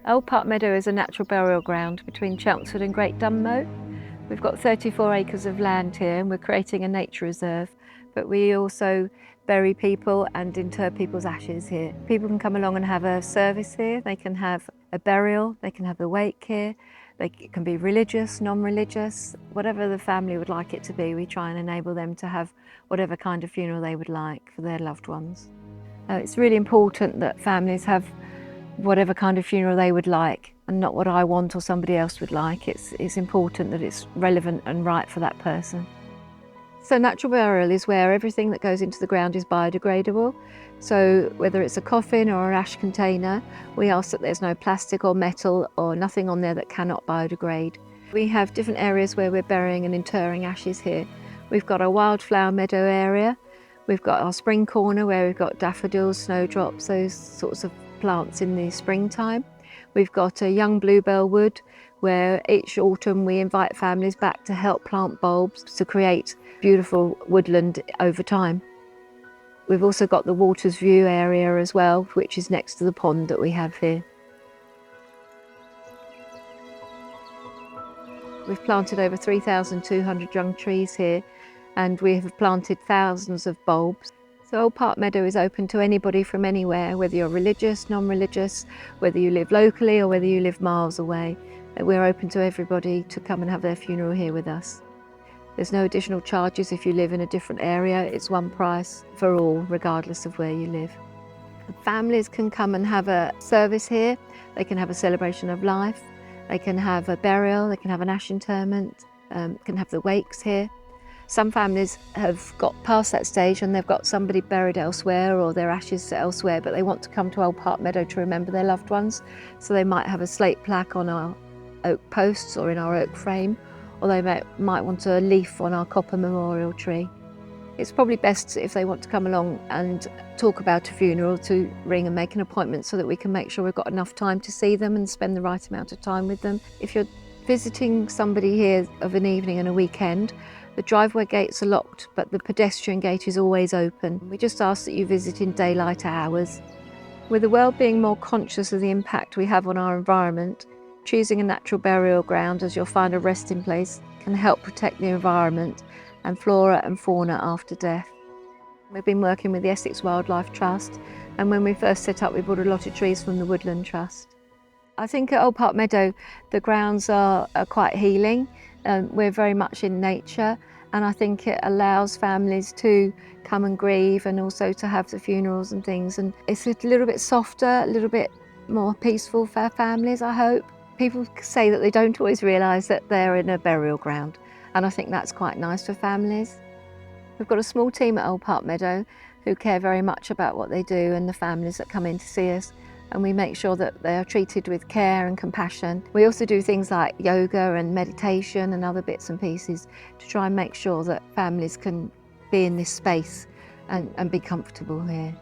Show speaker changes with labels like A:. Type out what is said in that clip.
A: Old Park Meadow is a natural burial ground between Chelmsford and Great Dunmow. We've got 34 acres of land here and we're creating a nature reserve, but we also bury people and inter people's ashes here. People can come along and have a service here, they can have a burial, they can have a wake here, it can be religious, non-religious, whatever the family would like it to be. We try and enable them to have whatever kind of funeral they would like for their loved ones. It's really important that families have whatever kind of funeral they would like and not what I want or somebody else would like. It's important that it's relevant and right for that person. So natural burial is where everything that goes into the ground is biodegradable. So whether it's a coffin or an ash container, we ask that there's no plastic or metal or nothing on there that cannot biodegrade. We have different areas where we're burying and interring ashes here. We've got a wildflower meadow area. We've got our spring corner where we've got daffodils, snowdrops, those sorts of plants in the springtime. We've got a young bluebell wood where each autumn we invite families back to help plant bulbs to create beautiful woodland over time. We've also got the Waters View area as well, which is next to the pond that we have here. We've planted over 3,200 young trees here and we have planted thousands of bulbs. So Old Park Meadow is open to anybody from anywhere, whether you're religious, non-religious, whether you live locally or whether you live miles away. We're open to everybody to come and have their funeral here with us. There's no additional charges if you live in a different area. It's one price for all, regardless of where you live. Families can come and have a service here. They can have a celebration of life. They can have a burial. They can have an ash interment. Can have the wakes here. Some families have got past that stage and they've got somebody buried elsewhere or their ashes elsewhere, but they want to come to Old Park Meadow to remember their loved ones. So they might have a slate plaque on our oak posts or in our oak frame, or they might want a leaf on our copper memorial tree. It's probably best if they want to come along and talk about a funeral to ring and make an appointment so that we can make sure we've got enough time to see them and spend the right amount of time with them. If you're visiting somebody here of an evening and a weekend, the driveway gates are locked, but the pedestrian gate is always open. We just ask that you visit in daylight hours. With the world being more conscious of the impact we have on our environment, choosing a natural burial ground as your final resting place can help protect the environment and flora and fauna after death. We've been working with the Essex Wildlife Trust, and when we first set up we bought a lot of trees from the Woodland Trust. I think at Old Park Meadow the grounds are quite healing. We're very much in nature, and I think it allows families to come and grieve and also to have the funerals and things, and it's a little bit softer, a little bit more peaceful for families, I hope. People say that they don't always realise that they're in a burial ground, and I think that's quite nice for families. We've got a small team at Old Park Meadow who care very much about what they do and the families that come in to see us, and we make sure that they are treated with care and compassion. We also do things like yoga and meditation and other bits and pieces to try and make sure that families can be in this space and be comfortable here.